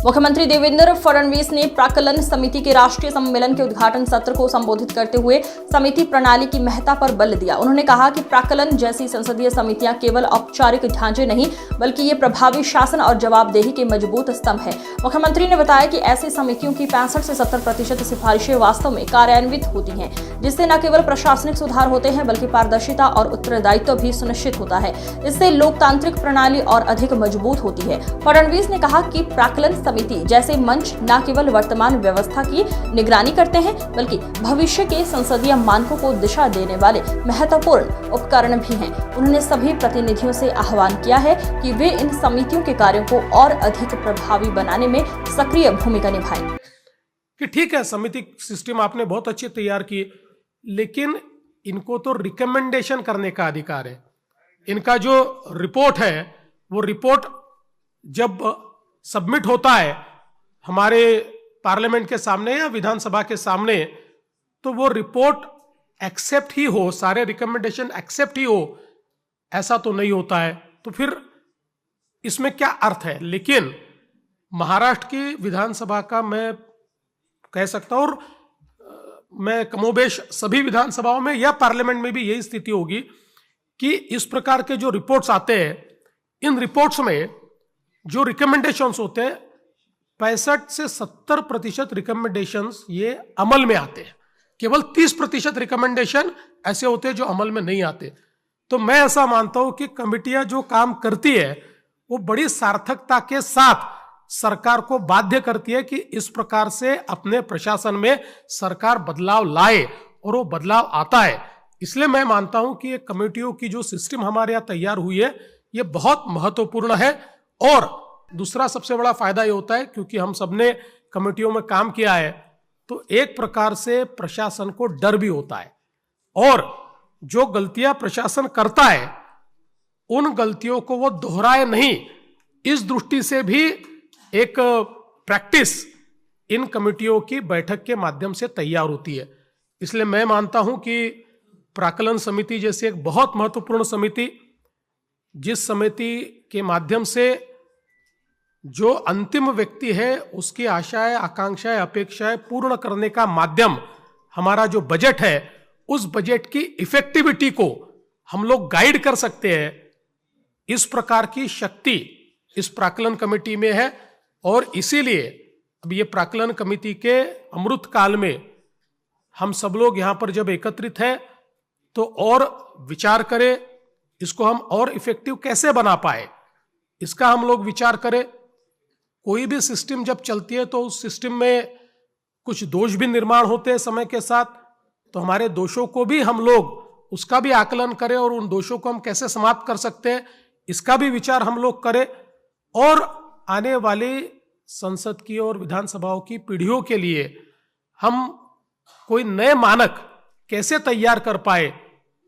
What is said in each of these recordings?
मुख्यमंत्री देवेंद्र फडणवीस ने प्राक्कलन समिति के राष्ट्रीय सम्मेलन के उद्घाटन सत्र को संबोधित करते हुए समिति प्रणाली की महत्ता पर बल दिया। उन्होंने कहा कि प्राक्कलन जैसी संसदीय समितियां केवल औपचारिक ढांचे नहीं बल्कि ये प्रभावी शासन और जवाबदेही के मजबूत स्तंभ है। मुख्यमंत्री ने बताया कि ऐसी समितियों की 65 से 70% सिफारिशें वास्तव में कार्यान्वित होती हैं, जिससे न केवल प्रशासनिक सुधार होते हैं बल्कि पारदर्शिता और उत्तरदायित्व भी सुनिश्चित होता है। इससे लोकतांत्रिक प्रणाली और अधिक मजबूत होती है। फडणवीस ने कहा कि प्राक्कलन समिति जैसे मंच न केवल वर्तमान व्यवस्था की निगरानी करते हैं बल्कि भविष्य के संसदीय मानकों को दिशा देने वाले महत्वपूर्ण उपकरण भी हैं। उन्होंने सभी प्रतिनिधियों से आह्वान किया है कि वे इन समितियों के कार्यों को और अधिक प्रभावी बनाने में सक्रिय भूमिका निभाएं। कि ठीक है, समिति सिस्टम आपने बहुत अच्छी तैयार की, लेकिन इनको तो रिकमेंडेशन करने का अधिकार है। इनका जो रिपोर्ट है वो रिपोर्ट जब सबमिट होता है हमारे पार्लियामेंट के सामने या विधानसभा के सामने, तो वो रिपोर्ट एक्सेप्ट ही हो, सारे रिकमेंडेशन एक्सेप्ट ही हो, ऐसा तो नहीं होता है। तो फिर इसमें क्या अर्थ है? लेकिन महाराष्ट्र की विधानसभा का मैं कह सकता हूं, और मैं कमोबेश सभी विधानसभाओं में या पार्लियामेंट में भी यही स्थिति होगी कि इस प्रकार के जो रिपोर्ट्स आते हैं, इन रिपोर्ट्स में जो रिकमेंडेशंस होते हैं 65 से 70% रिकमेंडेशंस ये अमल में आते हैं। केवल 30% रिकमेंडेशन ऐसे होते हैं जो अमल में नहीं आते। तो मैं ऐसा मानता हूं कि कमिटियां जो काम करती है वो बड़ी सार्थकता के साथ सरकार को बाध्य करती है कि इस प्रकार से अपने प्रशासन में सरकार बदलाव लाए, और वो बदलाव आता है। इसलिए मैं मानता हूं कि ये कमेटियों की जो सिस्टम हमारे यहाँ तैयार हुई है ये बहुत महत्वपूर्ण है। और दूसरा सबसे बड़ा फायदा ये होता है, क्योंकि हम सबने कमेटियों में काम किया है, तो एक प्रकार से प्रशासन को डर भी होता है, और जो गलतियां प्रशासन करता है उन गलतियों को वो दोहराए नहीं, इस दृष्टि से भी एक प्रैक्टिस इन कमेटियों की बैठक के माध्यम से तैयार होती है। इसलिए मैं मानता हूं कि प्राक्कलन समिति जैसी एक बहुत महत्वपूर्ण समिति, जिस समिति के माध्यम से जो अंतिम व्यक्ति है उसकी आशाएं, आकांक्षाएं, अपेक्षाएं पूर्ण करने का माध्यम हमारा जो बजट है, उस बजट की इफेक्टिविटी को हम लोग गाइड कर सकते हैं, इस प्रकार की शक्ति इस प्राक्कलन कमेटी में है। और इसीलिए अब ये प्राक्कलन कमेटी के अमृत काल में हम सब लोग यहां पर जब एकत्रित हैं तो और विचार करें, इसको हम और इफेक्टिव कैसे बना पाए, इसका हम लोग विचार करें। कोई भी सिस्टम जब चलती है तो उस सिस्टम में कुछ दोष भी निर्माण होते हैं समय के साथ, तो हमारे दोषों को भी हम लोग उसका भी आकलन करें और उन दोषों को हम कैसे समाप्त कर सकते हैं, इसका भी विचार हम लोग करें। और आने वाली संसद की और विधानसभाओं की पीढ़ियों के लिए हम कोई नए मानक कैसे तैयार कर पाए,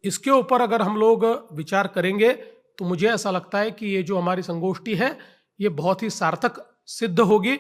इसके ऊपर अगर हम लोग विचार करेंगे तो मुझे ऐसा लगता है कि ये जो हमारी संगोष्ठी है ये बहुत ही सार्थक सिद्ध होगी।